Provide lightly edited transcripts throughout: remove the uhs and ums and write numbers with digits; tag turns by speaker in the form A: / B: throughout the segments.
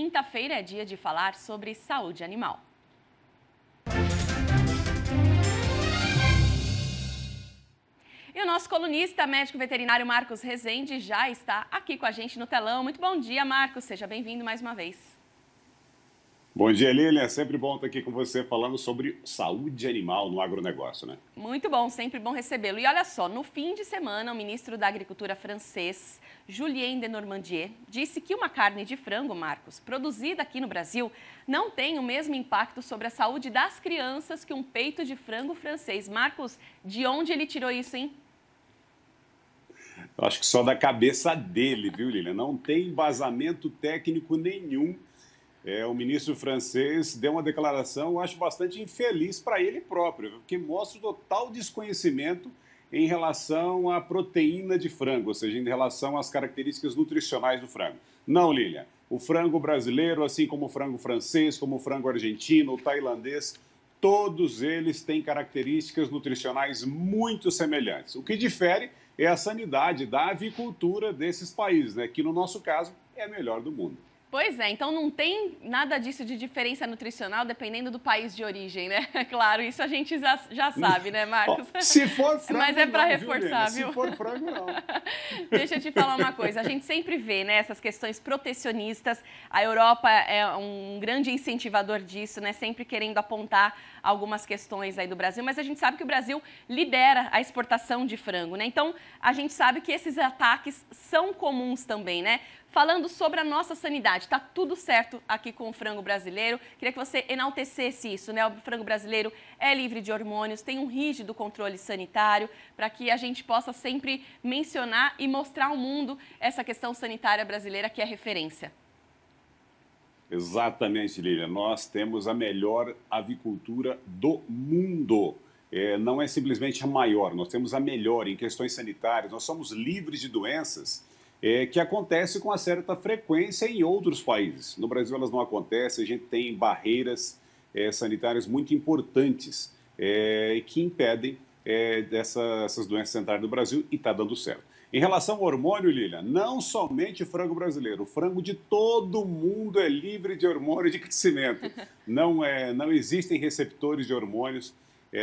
A: Quinta-feira é dia de falar sobre saúde animal. E o nosso colunista, médico veterinário Marcos Rezende, já está aqui com a gente no telão. Muito bom dia, Marcos. Seja bem-vindo mais uma vez.
B: Bom dia, Lilian. É sempre bom estar aqui com você falando sobre saúde animal no agronegócio, né?
A: Muito bom, sempre bom recebê-lo. E olha só, no fim de semana, o ministro da Agricultura francês, Julien Denormandie, disse que uma carne de frango, Marcos, produzida aqui no Brasil, não tem o mesmo impacto sobre a saúde das crianças que um peito de frango francês. Marcos, de onde ele tirou isso, hein?
B: Eu acho que só da cabeça dele, viu, Lilian? Não tem embasamento técnico nenhum. O ministro francês deu uma declaração, eu acho bastante infeliz para ele próprio, porque mostra o total desconhecimento em relação à proteína de frango, ou seja, em relação às características nutricionais do frango. Não, Lilian, o frango brasileiro, assim como o frango francês, como o frango argentino, o tailandês, todos eles têm características nutricionais muito semelhantes. O que difere é a sanidade da avicultura desses países, né, que no nosso caso é a melhor do mundo.
A: Pois é, então não tem nada disso de diferença nutricional dependendo do país de origem, né? Claro, isso a gente já sabe, né, Marcos?
B: Se for frango,
A: mas é para
B: não,
A: reforçar, viu?
B: Se for frango, não.
A: Deixa eu te falar uma coisa, a gente sempre vê, né, essas questões protecionistas, a Europa é um grande incentivador disso, né, sempre querendo apontar algumas questões aí do Brasil, mas a gente sabe que o Brasil lidera a exportação de frango, né? Então, a gente sabe que esses ataques são comuns também, né? Falando sobre a nossa sanidade, está tudo certo aqui com o frango brasileiro. Queria que você enaltecesse isso, né? O frango brasileiro é livre de hormônios, tem um rígido controle sanitário, para que a gente possa sempre mencionar e mostrar ao mundo essa questão sanitária brasileira que é referência.
B: Exatamente, Lilian. Nós temos a melhor avicultura do mundo. Não é simplesmente a maior, nós temos a melhor em questões sanitárias. Nós somos livres de doenças que acontece com uma certa frequência em outros países. No Brasil elas não acontecem, a gente tem barreiras sanitárias muito importantes que impedem essas doenças sanitárias do Brasil e está dando certo. Em relação ao hormônio, Lilian, não somente o frango brasileiro, o frango de todo mundo é livre de hormônio de crescimento. Não existem receptores de hormônios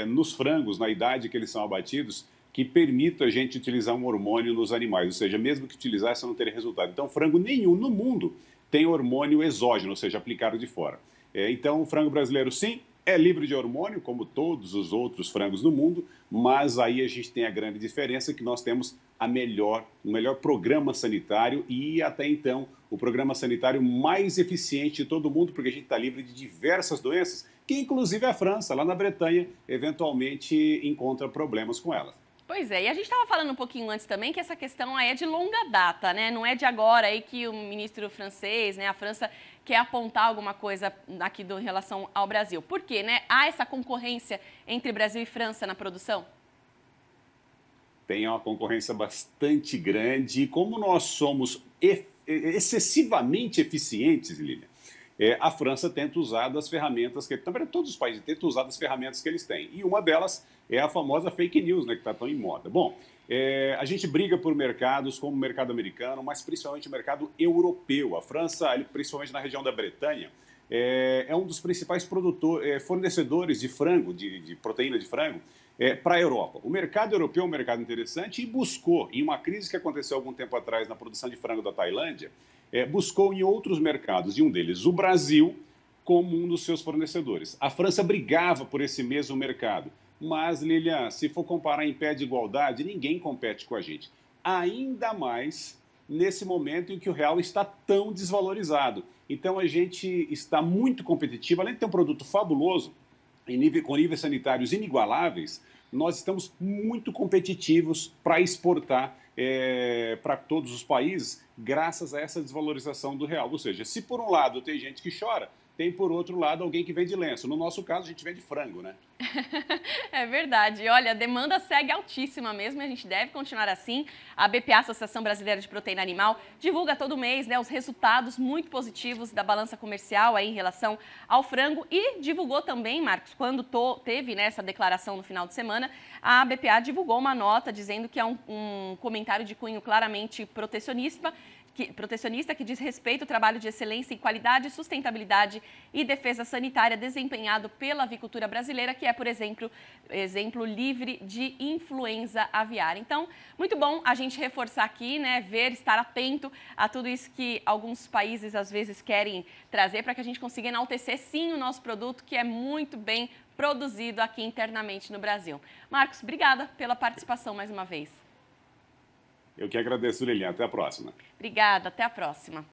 B: nos frangos, na idade que eles são abatidos, que permita a gente utilizar um hormônio nos animais, ou seja, mesmo que utilizasse, não teria resultado. Então, frango nenhum no mundo tem hormônio exógeno, ou seja, aplicado de fora. Então, o frango brasileiro, sim, é livre de hormônio, como todos os outros frangos do mundo, mas aí a gente tem a grande diferença que nós temos o melhor programa sanitário e, até então, o programa sanitário mais eficiente de todo mundo, porque a gente está livre de diversas doenças, que inclusive a França, lá na Bretanha, eventualmente encontra problemas com elas.
A: Pois é, e a gente estava falando um pouquinho antes também que essa questão aí é de longa data, né? Não é de agora aí que o ministro francês, né, a França quer apontar alguma coisa aqui em relação ao Brasil. Por quê, né? Há essa concorrência entre Brasil e França na produção?
B: Tem uma concorrência bastante grande e como nós somos excessivamente eficientes, Lilian, a França tenta usar as ferramentas que... Também todos os países tentam usar as ferramentas que eles têm. E uma delas é a famosa fake news, né, que está tão em moda. Bom, a gente briga por mercados como o mercado americano, mas principalmente o mercado europeu. A França, principalmente na região da Bretanha, é um dos principais fornecedores de frango, de proteína de frango, para a Europa. O mercado europeu é um mercado interessante e buscou, em uma crise que aconteceu algum tempo atrás na produção de frango da Tailândia, buscou em outros mercados, e um deles, o Brasil, como um dos seus fornecedores. A França brigava por esse mesmo mercado, mas, Lilian, se for comparar em pé de igualdade, ninguém compete com a gente. Ainda mais nesse momento em que o real está tão desvalorizado. Então, a gente está muito competitivo, além de ter um produto fabuloso, com níveis sanitários inigualáveis, nós estamos muito competitivos para exportar para todos os países, graças a essa desvalorização do real. Ou seja, se por um lado tem gente que chora, tem por outro lado alguém que vende lenço. No nosso caso, a gente vende frango, né?
A: É verdade. Olha, a demanda segue altíssima mesmo e a gente deve continuar assim. A BPA, Associação Brasileira de Proteína Animal, divulga todo mês, né, os resultados muito positivos da balança comercial aí em relação ao frango e divulgou também, Marcos, quando teve, né, essa declaração no final de semana, a BPA divulgou uma nota dizendo que é um comentário de cunho claramente protecionista protecionista que diz respeito ao trabalho de excelência em qualidade, sustentabilidade e defesa sanitária desempenhado pela avicultura brasileira, que é, por exemplo, livre de influenza aviária. Então, muito bom a gente reforçar aqui, né, ver, estar atento a tudo isso que alguns países às vezes querem trazer para que a gente consiga enaltecer sim o nosso produto, que é muito bem produzido aqui internamente no Brasil. Marcos, obrigada pela participação mais uma vez.
B: Eu que agradeço, Lilian. Até a próxima.
A: Obrigada, até a próxima.